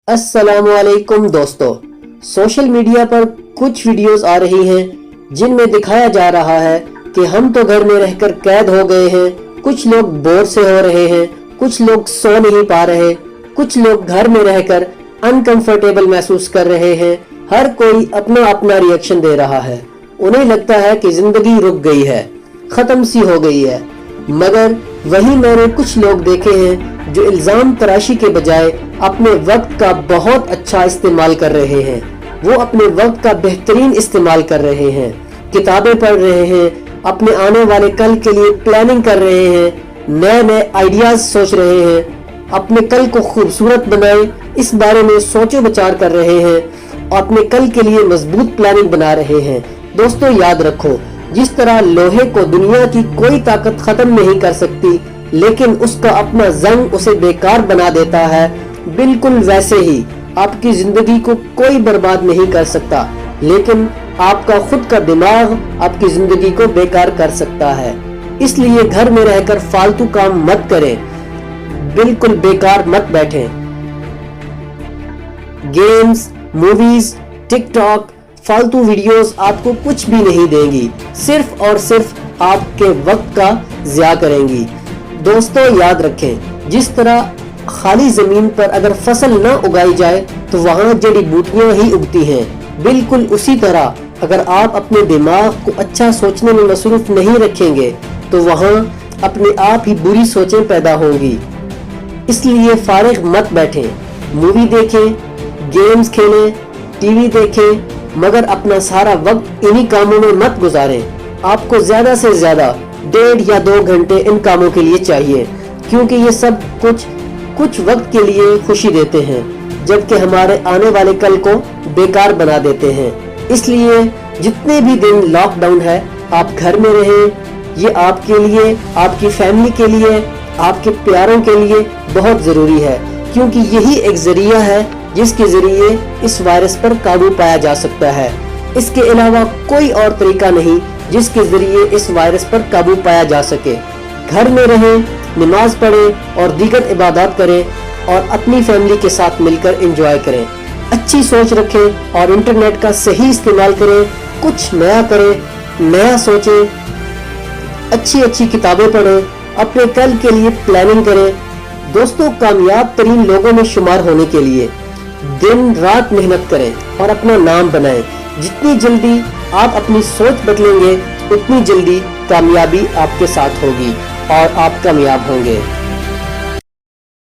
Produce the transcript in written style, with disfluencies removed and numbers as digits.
अस्सलाम वालेकुम दोस्तों, सोशल मीडिया पर कुछ वीडियोस आ रही हैं जिनमें दिखाया जा रहा है कि हम तो घर में रहकर कैद हो गए हैं, कुछ लोग बोर से हो रहे हैं, कुछ लोग सो नहीं पा रहे, कुछ लोग घर में रहकर अनकंफर्टेबल महसूस कर रहे हैं। हर कोई अपना अपना रिएक्शन दे रहा है। उन्हें लगता है कि जिंदगी रुक गई है, खत्म सी हो गई है। मगर वहीं मैंने कुछ लोग देखे हैं जो इल्जाम तराशी के बजाय अपने वक्त का बहुत अच्छा इस्तेमाल कर रहे हैं। वो अपने वक्त का बेहतरीन इस्तेमाल कर रहे हैं, किताबें पढ़ रहे हैं, अपने आने वाले कल के लिए प्लानिंग कर रहे हैं, नए नए आइडियाज सोच रहे हैं, अपने कल को खूबसूरत बनाएं इस बारे में सोचो विचार कर रहे हैं और अपने कल के लिए मजबूत प्लानिंग बना रहे हैं। दोस्तों याद रखो, जिस तरह लोहे को दुनिया की कोई ताकत खत्म नहीं कर सकती, लेकिन उसका अपना जंग उसे बेकार बना देता है, बिल्कुल वैसे ही आपकी जिंदगी को कोई बर्बाद नहीं कर सकता, लेकिन आपका खुद का दिमाग आपकी जिंदगी को बेकार कर सकता है। इसलिए घर में रहकर फालतू काम मत करें, बिल्कुल बेकार मत बैठें। गेम्स, मूवीज, टिकटॉक, फालतू वीडियोस आपको कुछ भी नहीं देंगी, सिर्फ और सिर्फ आपके वक्त का ज़िया करेंगी। दोस्तों याद रखें, जिस तरह खाली जमीन पर अगर फसल न उगाई जाए तो वहाँ जड़ी बूटियां ही उगती हैं, बिल्कुल उसी तरह अगर आप अपने दिमाग को अच्छा सोचने में मसरूफ नहीं रखेंगे तो वहाँ अपने आप ही बुरी सोचें पैदा होंगी। इसलिए फारिग मत बैठें, मूवी देखें, गेम्स खेलें, टीवी देखें, मगर अपना सारा वक्त इन्हीं कामों में मत गुजारें। आपको ज्यादा से ज्यादा 1.5 या 2 घंटे इन कामों के लिए चाहिए, क्योंकि ये सब कुछ वक्त के लिए खुशी देते हैं, जबकि हमारे आने वाले कल को बेकार बना देते हैं। इसलिए जितने भी दिन लॉकडाउन है, आप घर में रहें। ये आपके लिए, आपकी फैमिली के लिए, आपके प्यारों के लिए बहुत जरूरी है, क्योंकि यही एक जरिया है जिसके जरिए इस वायरस पर काबू पाया जा सकता है। इसके अलावा कोई और तरीका नहीं जिसके जरिए इस वायरस पर काबू पाया जा सके। घर में रहें, नमाज पढ़ें और दीगर इबादत करें और अपनी फैमिली के साथ मिलकर एंजॉय करें। अच्छी सोच रखें और इंटरनेट का सही इस्तेमाल करें, कुछ नया करें, नया सोचें, अच्छी किताबें पढ़ें, अपने कल के लिए प्लानिंग करें। दोस्तों, कामयाब तरीन लोगों में शुमार होने के लिए दिन रात मेहनत करें और अपना नाम बनाएं। जितनी जल्दी आप अपनी सोच बदलेंगे, उतनी जल्दी कामयाबी आपके साथ होगी और आप कामयाब होंगे।